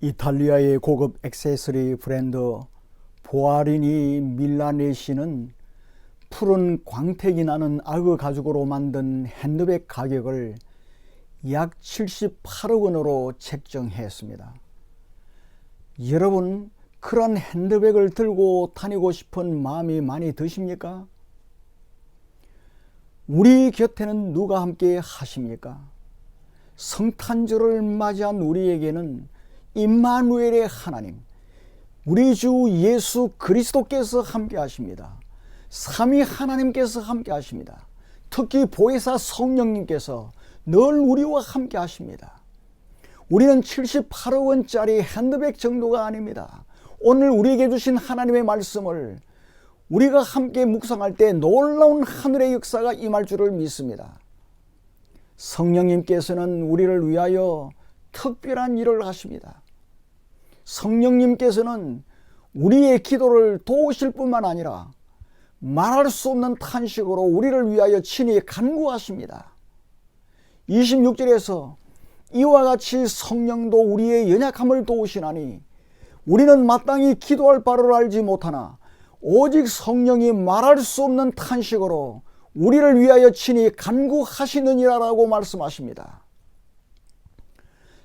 이탈리아의 고급 액세서리 브랜드 보아리니 밀라네시는 푸른 광택이 나는 아그 가죽으로 만든 핸드백 가격을 약 78억 원으로 책정했습니다. 여러분, 그런 핸드백을 들고 다니고 싶은 마음이 많이 드십니까? 우리 곁에는 누가 함께 하십니까? 성탄절을 맞이한 우리에게는 임마누엘의 하나님, 우리 주 예수 그리스도께서 함께 하십니다. 삼위 하나님께서 함께 하십니다. 특히 보혜사 성령님께서 늘 우리와 함께 하십니다. 우리는 78억 원짜리 핸드백 정도가 아닙니다. 오늘 우리에게 주신 하나님의 말씀을 우리가 함께 묵상할 때 놀라운 하늘의 역사가 임할 줄을 믿습니다. 성령님께서는 우리를 위하여 특별한 일을 하십니다. 성령님께서는 우리의 기도를 도우실 뿐만 아니라 말할 수 없는 탄식으로 우리를 위하여 친히 간구하십니다. 26절에서 이와 같이 성령도 우리의 연약함을 도우시나니 우리는 마땅히 기도할 바를 알지 못하나 오직 성령이 말할 수 없는 탄식으로 우리를 위하여 친히 간구하시느니라라고 말씀하십니다.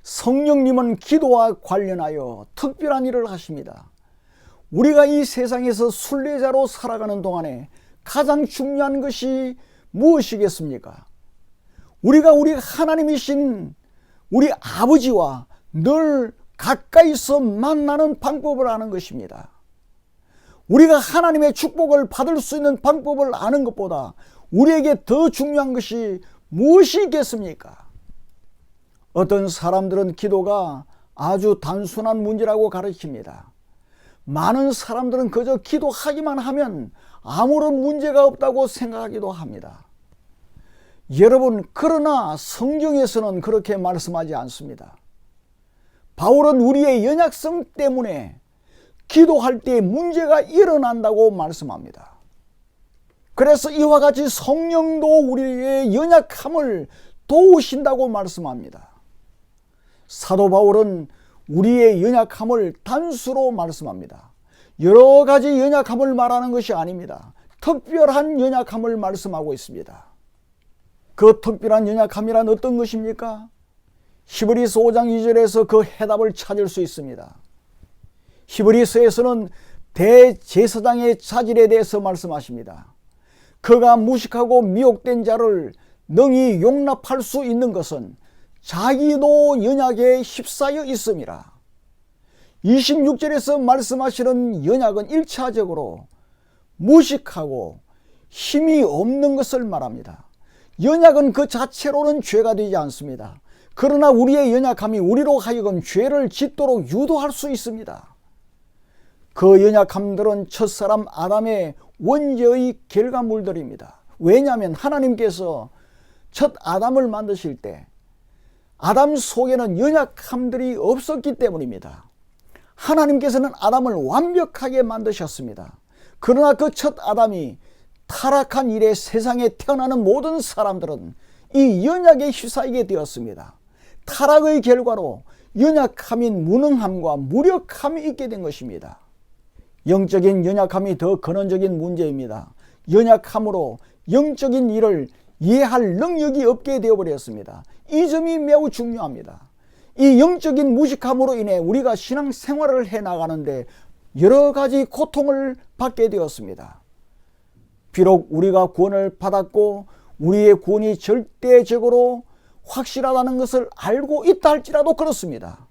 성령님은 기도와 관련하여 특별한 일을 하십니다. 우리가 이 세상에서 순례자로 살아가는 동안에 가장 중요한 것이 무엇이겠습니까? 우리가 우리 하나님이신 우리 아버지와 늘 가까이서 만나는 방법을 아는 것입니다. 우리가 하나님의 축복을 받을 수 있는 방법을 아는 것보다 우리에게 더 중요한 것이 무엇이 있겠습니까? 어떤 사람들은 기도가 아주 단순한 문제라고 가르칩니다. 많은 사람들은 그저 기도하기만 하면 아무런 문제가 없다고 생각하기도 합니다. 여러분, 그러나 성경에서는 그렇게 말씀하지 않습니다. 바울은 우리의 연약성 때문에 기도할 때 문제가 일어난다고 말씀합니다. 그래서 이와 같이 성령도 우리의 연약함을 도우신다고 말씀합니다. 사도 바울은 우리의 연약함을 단수로 말씀합니다. 여러 가지 연약함을 말하는 것이 아닙니다. 특별한 연약함을 말씀하고 있습니다. 그 특별한 연약함이란 어떤 것입니까? 히브리서 5장 2절에서 그 해답을 찾을 수 있습니다. 히브리서에서는 대제사장의 자질에 대해서 말씀하십니다. 그가 무식하고 미혹된 자를 능히 용납할 수 있는 것은 자기도 연약에 휩싸여 있음이라. 26절에서 말씀하시는 연약은 1차적으로 무식하고 힘이 없는 것을 말합니다. 연약은 그 자체로는 죄가 되지 않습니다. 그러나 우리의 연약함이 우리로 하여금 죄를 짓도록 유도할 수 있습니다. 그 연약함들은 첫사람 아담의 원죄의 결과물들입니다. 왜냐하면 하나님께서 첫 아담을 만드실 때 아담 속에는 연약함들이 없었기 때문입니다. 하나님께서는 아담을 완벽하게 만드셨습니다. 그러나 그 첫 아담이 타락한 이래 세상에 태어나는 모든 사람들은 이 연약에 휩싸이게 되었습니다. 타락의 결과로 연약함인 무능함과 무력함이 있게 된 것입니다. 영적인 연약함이 더 근원적인 문제입니다. 연약함으로 영적인 일을 이해할 능력이 없게 되어버렸습니다. 이 점이 매우 중요합니다. 이 영적인 무식함으로 인해 우리가 신앙생활을 해나가는데 여러 가지 고통을 받게 되었습니다. 비록 우리가 구원을 받았고 우리의 구원이 절대적으로 확실하다는 것을 알고 있다 할지라도 그렇습니다.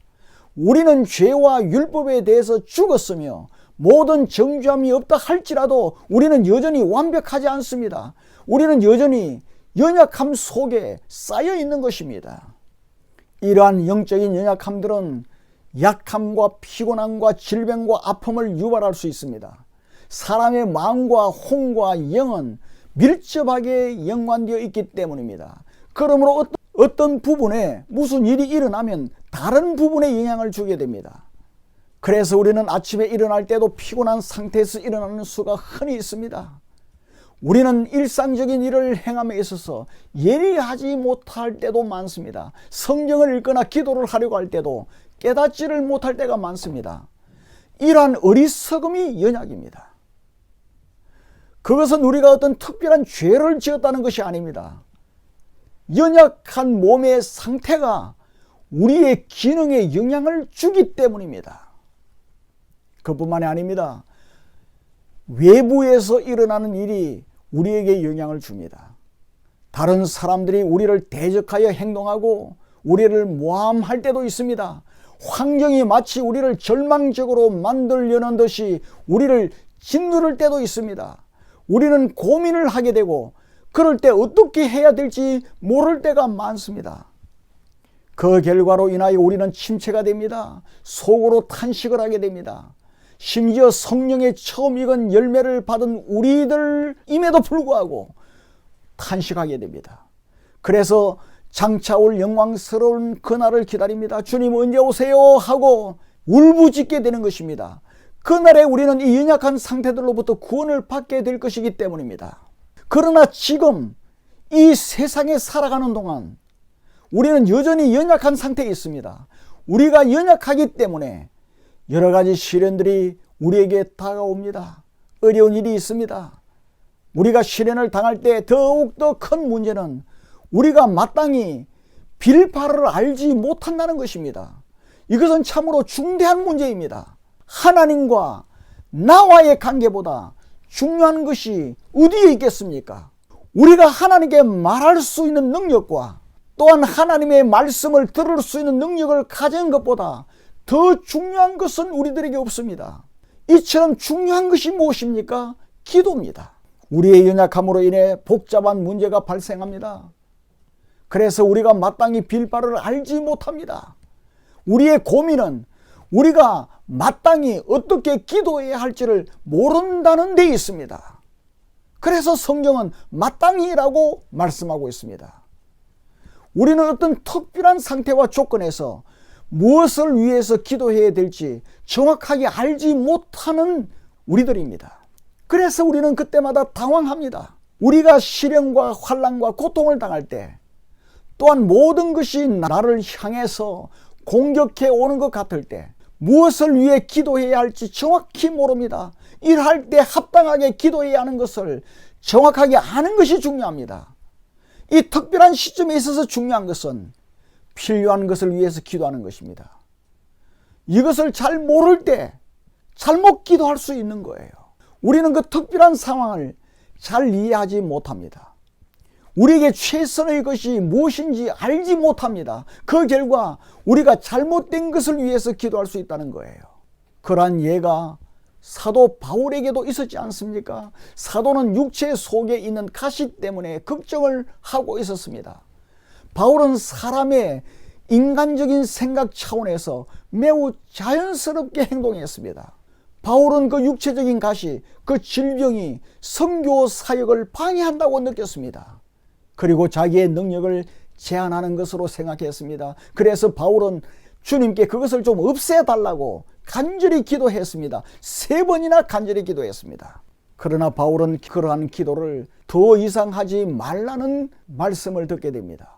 우리는 죄와 율법에 대해서 죽었으며 모든 정죄함이 없다 할지라도 우리는 여전히 완벽하지 않습니다. 우리는 여전히 연약함 속에 쌓여 있는 것입니다. 이러한 영적인 연약함들은 약함과 피곤함과 질병과 아픔을 유발할 수 있습니다. 사람의 마음과 혼과 영은 밀접하게 연관되어 있기 때문입니다. 그러므로 어떤 부분에 무슨 일이 일어나면 다른 부분에 영향을 주게 됩니다. 그래서 우리는 아침에 일어날 때도 피곤한 상태에서 일어나는 수가 흔히 있습니다. 우리는 일상적인 일을 행함에 있어서 예리하지 못할 때도 많습니다. 성경을 읽거나 기도를 하려고 할 때도 깨닫지를 못할 때가 많습니다. 이러한 어리석음이 연약입니다. 그것은 우리가 어떤 특별한 죄를 지었다는 것이 아닙니다. 연약한 몸의 상태가 우리의 기능에 영향을 주기 때문입니다. 그뿐만이 아닙니다. 외부에서 일어나는 일이 우리에게 영향을 줍니다. 다른 사람들이 우리를 대적하여 행동하고 우리를 모함할 때도 있습니다. 환경이 마치 우리를 절망적으로 만들려는 듯이 우리를 짓누를 때도 있습니다. 우리는 고민을 하게 되고 그럴 때 어떻게 해야 될지 모를 때가 많습니다. 그 결과로 인하여 우리는 침체가 됩니다. 속으로 탄식을 하게 됩니다. 심지어 성령의 처음 익은 열매를 받은 우리들임에도 불구하고 탄식하게 됩니다. 그래서 장차 올 영광스러운 그날을 기다립니다. 주님 언제 오세요? 하고 울부짖게 되는 것입니다. 그날에 우리는 이 연약한 상태들로부터 구원을 받게 될 것이기 때문입니다. 그러나 지금 이 세상에 살아가는 동안 우리는 여전히 연약한 상태에 있습니다. 우리가 연약하기 때문에 여러 가지 시련들이 우리에게 다가옵니다. 어려운 일이 있습니다. 우리가 시련을 당할 때 더욱더 큰 문제는 우리가 마땅히 빌바를 알지 못한다는 것입니다. 이것은 참으로 중대한 문제입니다. 하나님과 나와의 관계보다 중요한 것이 어디에 있겠습니까? 우리가 하나님께 말할 수 있는 능력과 또한 하나님의 말씀을 들을 수 있는 능력을 가진 것보다 더 중요한 것은 우리들에게 없습니다. 이처럼 중요한 것이 무엇입니까? 기도입니다. 우리의 연약함으로 인해 복잡한 문제가 발생합니다. 그래서 우리가 마땅히 빌바를 알지 못합니다. 우리의 고민은 우리가 마땅히 어떻게 기도해야 할지를 모른다는 데 있습니다. 그래서 성경은 마땅히라고 말씀하고 있습니다. 우리는 어떤 특별한 상태와 조건에서 무엇을 위해서 기도해야 될지 정확하게 알지 못하는 우리들입니다. 그래서 우리는 그때마다 당황합니다. 우리가 시련과 환난과 고통을 당할 때 또한 모든 것이 나를 향해서 공격해 오는 것 같을 때 무엇을 위해 기도해야 할지 정확히 모릅니다. 일할 때 합당하게 기도해야 하는 것을 정확하게 아는 것이 중요합니다. 이 특별한 시점에 있어서 중요한 것은 필요한 것을 위해서 기도하는 것입니다. 이것을 잘 모를 때 잘못 기도할 수 있는 거예요. 우리는 그 특별한 상황을 잘 이해하지 못합니다. 우리에게 최선의 것이 무엇인지 알지 못합니다. 그 결과 우리가 잘못된 것을 위해서 기도할 수 있다는 거예요. 그러한 예가 사도 바울에게도 있었지 않습니까? 사도는 육체 속에 있는 가시 때문에 걱정을 하고 있었습니다. 바울은 사람의 인간적인 생각 차원에서 매우 자연스럽게 행동했습니다. 바울은 그 육체적인 가시, 그 질병이 선교 사역을 방해한다고 느꼈습니다. 그리고 자기의 능력을 제한하는 것으로 생각했습니다. 그래서 바울은 주님께 그것을 좀 없애달라고 간절히 기도했습니다. 3번이나 간절히 기도했습니다. 그러나 바울은 그러한 기도를 더 이상 하지 말라는 말씀을 듣게 됩니다.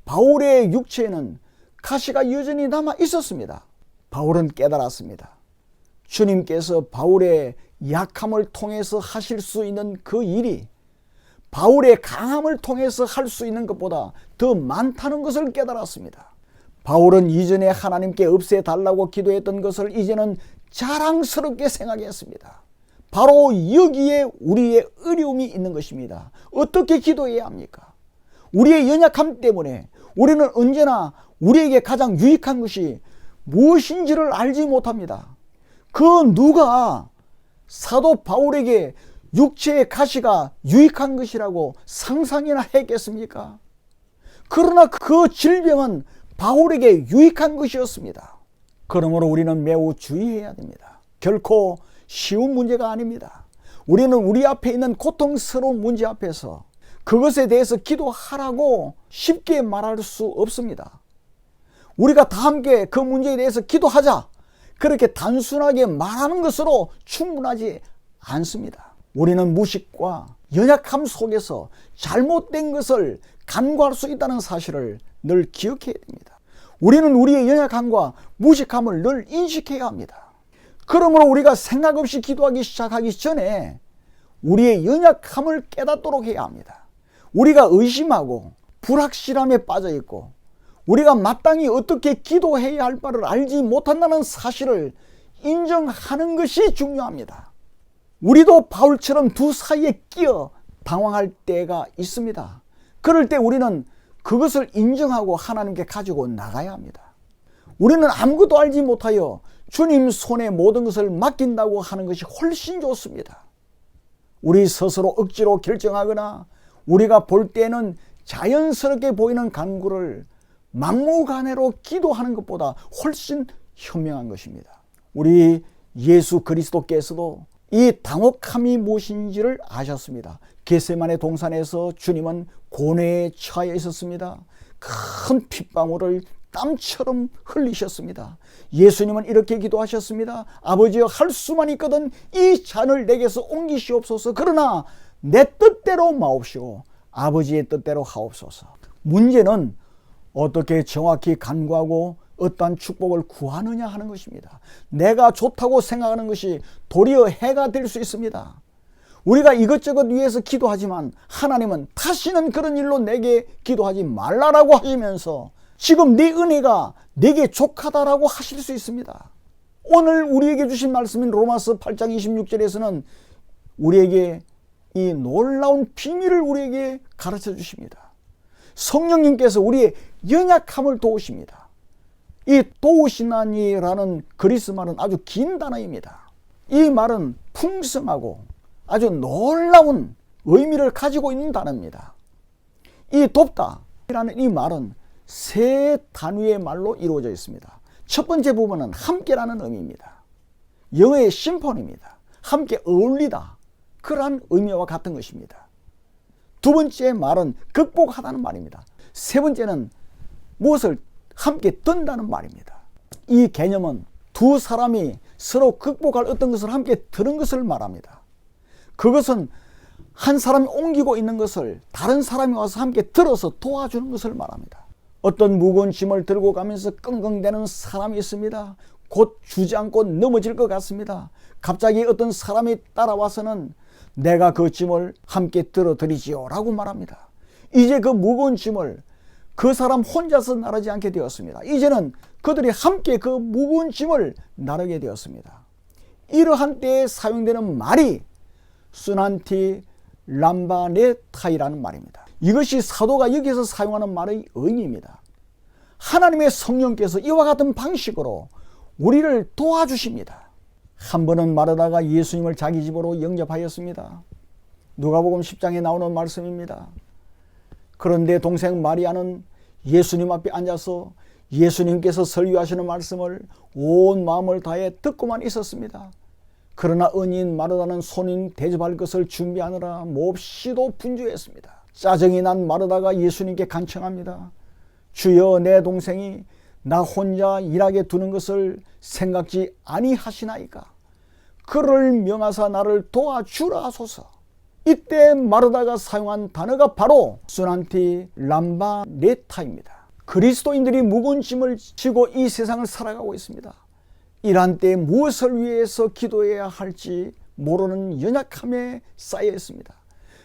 바울의 육체에는 가시가 여전히 남아 있었습니다. 바울은 깨달았습니다. 주님께서 바울의 약함을 통해서 하실 수 있는 그 일이 바울의 강함을 통해서 할 수 있는 것보다 더 많다는 것을 깨달았습니다. 바울은 이전에 하나님께 없애달라고 기도했던 것을 이제는 자랑스럽게 생각했습니다. 바로 여기에 우리의 어려움이 있는 것입니다. 어떻게 기도해야 합니까? 우리의 연약함 때문에 우리는 언제나 우리에게 가장 유익한 것이 무엇인지를 알지 못합니다. 그 누가 사도 바울에게 육체의 가시가 유익한 것이라고 상상이나 했겠습니까? 그러나 그 질병은 바울에게 유익한 것이었습니다. 그러므로 우리는 매우 주의해야 됩니다. 결코 쉬운 문제가 아닙니다. 우리는 우리 앞에 있는 고통스러운 문제 앞에서 그것에 대해서 기도하라고 쉽게 말할 수 없습니다. 우리가 다 함께 그 문제에 대해서 기도하자, 그렇게 단순하게 말하는 것으로 충분하지 않습니다. 우리는 무식과 연약함 속에서 잘못된 것을 간과할 수 있다는 사실을 늘 기억해야 됩니다. 우리는 우리의 연약함과 무식함을 늘 인식해야 합니다. 그러므로 우리가 생각 없이 기도하기 시작하기 전에 우리의 연약함을 깨닫도록 해야 합니다. 우리가 의심하고 불확실함에 빠져 있고 우리가 마땅히 어떻게 기도해야 할 바를 알지 못한다는 사실을 인정하는 것이 중요합니다. 우리도 바울처럼 두 사이에 끼어 당황할 때가 있습니다. 그럴 때 우리는 그것을 인정하고 하나님께 가지고 나가야 합니다. 우리는 아무것도 알지 못하여 주님 손에 모든 것을 맡긴다고 하는 것이 훨씬 좋습니다. 우리 스스로 억지로 결정하거나 우리가 볼 때는 자연스럽게 보이는 간구를 막무가내로 기도하는 것보다 훨씬 현명한 것입니다. 우리 예수 그리스도께서도 이 당혹함이 무엇인지를 아셨습니다. 겟세마네 동산에서 주님은 고뇌에 처해 있었습니다. 큰 핏방울을 땀처럼 흘리셨습니다. 예수님은 이렇게 기도하셨습니다. 아버지여, 할 수만 있거든 이 잔을 내게서 옮기시옵소서. 그러나 내 뜻대로 마옵시고 아버지의 뜻대로 하옵소서. 문제는 어떻게 정확히 간구하고 어떠한 축복을 구하느냐 하는 것입니다. 내가 좋다고 생각하는 것이 도리어 해가 될 수 있습니다. 우리가 이것저것 위해서 기도하지만 하나님은 다시는 그런 일로 내게 기도하지 말라라고 하시면서 지금 네 은혜가 내게 족하다라고 하실 수 있습니다. 오늘 우리에게 주신 말씀인 로마서 8장 26절에서는 우리에게 이 놀라운 비밀을 우리에게 가르쳐 주십니다. 성령님께서 우리의 연약함을 도우십니다. 이 도우시나니라는 그리스 말은 아주 긴 단어입니다. 이 말은 풍성하고 아주 놀라운 의미를 가지고 있는 단어입니다. 이 돕다라는 이 말은 세 단위의 말로 이루어져 있습니다. 첫 번째 부분은 함께라는 의미입니다. 영어의 심포니입니다. 함께 어울리다, 그러한 의미와 같은 것입니다. 두 번째 말은 극복하다는 말입니다. 세 번째는 무엇을 함께 든다는 말입니다. 이 개념은 두 사람이 서로 극복할 어떤 것을 함께 드는 것을 말합니다. 그것은 한 사람이 옮기고 있는 것을 다른 사람이 와서 함께 들어서 도와주는 것을 말합니다. 어떤 무거운 짐을 들고 가면서 끙끙대는 사람이 있습니다. 곧 주저앉고 넘어질 것 같습니다. 갑자기 어떤 사람이 따라와서는 내가 그 짐을 함께 들어드리지요 라고 말합니다. 이제 그 무거운 짐을 그 사람 혼자서 나르지 않게 되었습니다. 이제는 그들이 함께 그 무거운 짐을 나르게 되었습니다. 이러한 때에 사용되는 말이 수난티 람바네타이라는 말입니다. 이것이 사도가 여기서 사용하는 말의 의미입니다. 하나님의 성령께서 이와 같은 방식으로 우리를 도와주십니다. 한 번은 마르다가 예수님을 자기 집으로 영접하였습니다. 누가복음 10장에 나오는 말씀입니다. 그런데 동생 마리아는 예수님 앞에 앉아서 예수님께서 설교하시는 말씀을 온 마음을 다해 듣고만 있었습니다. 그러나 은인 마르다는 손님 대접할 것을 준비하느라 몹시도 분주했습니다. 짜증이 난 마르다가 예수님께 간청합니다. 주여, 내 동생이 나 혼자 일하게 두는 것을 생각지 아니하시나이까? 그를 명하사 나를 도와주라 하소서. 이때 마르다가 사용한 단어가 바로 수난티 람바네타입니다. 그리스도인들이 무거운 짐을 지고 이 세상을 살아가고 있습니다. 이러한 때 무엇을 위해서 기도해야 할지 모르는 연약함에 쌓여 있습니다.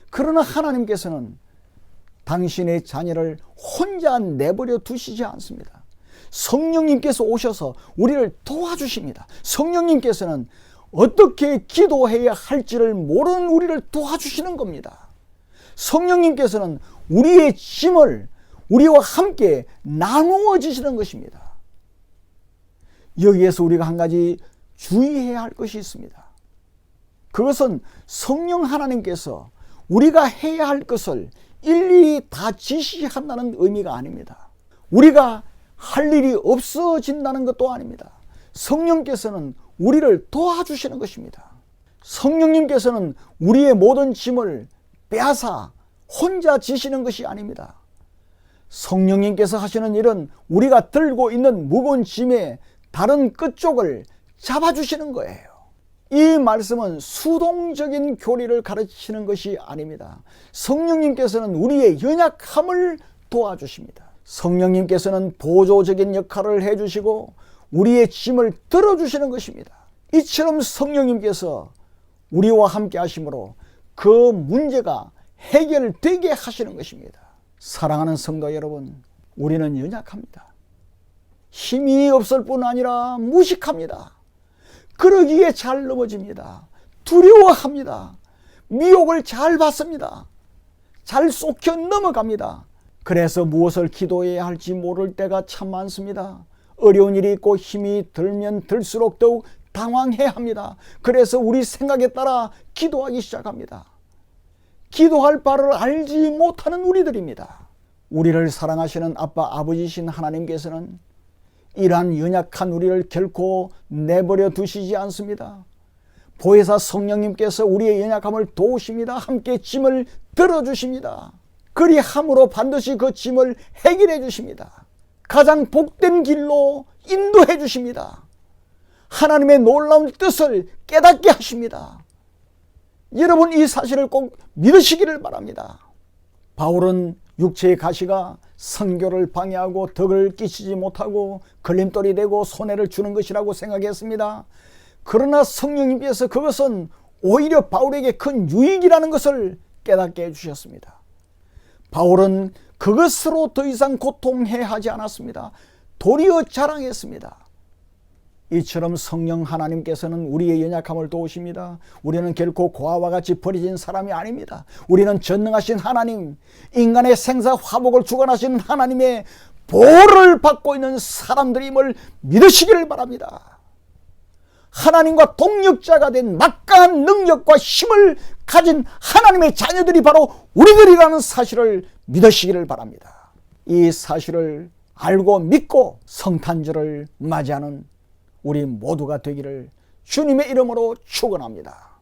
그러나 하나님께서는 당신의 자녀를 혼자 내버려 두시지 않습니다. 성령님께서 오셔서 우리를 도와주십니다. 성령님께서는 어떻게 기도해야 할지를 모르는 우리를 도와주시는 겁니다. 성령님께서는 우리의 짐을 우리와 함께 나누어 주시는 것입니다. 여기에서 우리가 한 가지 주의해야 할 것이 있습니다. 그것은 성령 하나님께서 우리가 해야 할 것을 일일이 다 지시한다는 의미가 아닙니다. 우리가 할 일이 없어진다는 것도 아닙니다. 성령께서는 우리를 도와주시는 것입니다. 성령님께서는 우리의 모든 짐을 빼앗아 혼자 지시는 것이 아닙니다. 성령님께서 하시는 일은 우리가 들고 있는 무거운 짐의 다른 끝쪽을 잡아주시는 거예요. 이 말씀은 수동적인 교리를 가르치는 것이 아닙니다. 성령님께서는 우리의 연약함을 도와주십니다. 성령님께서는 보조적인 역할을 해주시고 우리의 짐을 들어주시는 것입니다. 이처럼 성령님께서 우리와 함께 하심으로 그 문제가 해결되게 하시는 것입니다. 사랑하는 성도 여러분, 우리는 연약합니다. 힘이 없을 뿐 아니라 무식합니다. 그러기에 잘 넘어집니다. 두려워합니다. 미혹을 잘 받습니다. 잘 쏟겨 넘어갑니다. 그래서 무엇을 기도해야 할지 모를 때가 참 많습니다. 어려운 일이 있고 힘이 들면 들수록 더욱 당황해야 합니다. 그래서 우리 생각에 따라 기도하기 시작합니다. 기도할 바를 알지 못하는 우리들입니다. 우리를 사랑하시는 아빠 아버지신 하나님께서는 이러한 연약한 우리를 결코 내버려 두시지 않습니다. 보혜사 성령님께서 우리의 연약함을 도우십니다. 함께 짐을 들어주십니다. 그리함으로 반드시 그 짐을 해결해 주십니다. 가장 복된 길로 인도해 주십니다. 하나님의 놀라운 뜻을 깨닫게 하십니다. 여러분, 이 사실을 꼭 믿으시기를 바랍니다. 바울은 육체의 가시가 선교를 방해하고 덕을 끼치지 못하고 걸림돌이 되고 손해를 주는 것이라고 생각했습니다. 그러나 성령님께서 그것은 오히려 바울에게 큰 유익이라는 것을 깨닫게 해주셨습니다. 바울은 그것으로 더 이상 고통해하지 않았습니다. 도리어 자랑했습니다. 이처럼 성령 하나님께서는 우리의 연약함을 도우십니다. 우리는 결코 고아와 같이 버려진 사람이 아닙니다. 우리는 전능하신 하나님, 인간의 생사 화복을 주관하신 하나님의 보호를 받고 있는 사람들임을 믿으시기를 바랍니다. 하나님과 동력자가 된 막강한 능력과 힘을 가진 하나님의 자녀들이 바로 우리들이라는 사실을 믿으시기를 바랍니다. 이 사실을 알고 믿고 성탄절을 맞이하는 우리 모두가 되기를 주님의 이름으로 축원합니다.